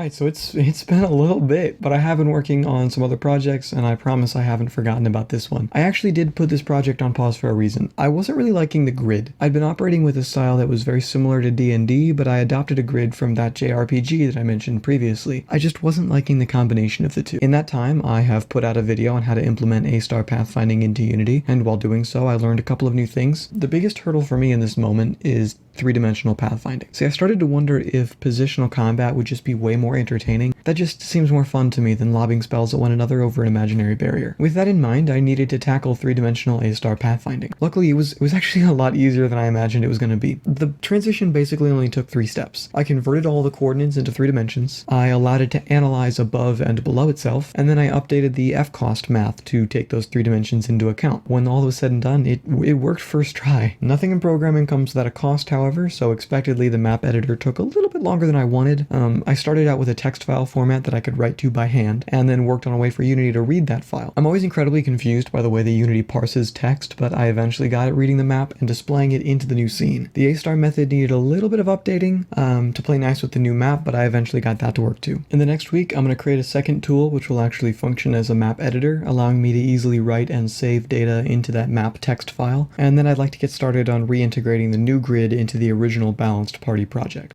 Alright, so it's been a little bit, but I have been working on some other projects, and I promise I haven't forgotten about this one. I actually did put this project on pause for a reason. I wasn't really liking the grid. I'd been operating with a style that was very similar to D&D, but I adopted a grid from that JRPG that I mentioned previously. I just wasn't liking the combination of the two. In that time, I have put out a video on how to implement A Pathfinding into Unity, and while doing so, I learned a couple of new things. The biggest hurdle for me in this moment is three-dimensional pathfinding. See, I started to wonder if positional combat would just be way more entertaining. That just seems more fun to me than lobbing spells at one another over an imaginary barrier. With that in mind, I needed to tackle three-dimensional A-star pathfinding. Luckily, it was actually a lot easier than I imagined it was going to be. The transition basically only took 3 steps. I converted all the coordinates into 3 dimensions, I allowed it to analyze above and below itself, and then I updated the fcost math to take those 3 dimensions into account. When all was said and done, it worked first try. Nothing in programming comes without a cost, however, so expectedly the map editor took a little bit longer than I wanted. I started out with a text file format that I could write to by hand, and then worked on a way for Unity to read that file. I'm always incredibly confused by the way that Unity parses text, but I eventually got it reading the map and displaying it into the new scene. The A-star method needed a little bit of updating to play nice with the new map, but I eventually got that to work too. In the next week, I'm going to create a second tool which will actually function as a map editor, allowing me to easily write and save data into that map text file, and then I'd like to get started on reintegrating the new grid into the original balanced party project.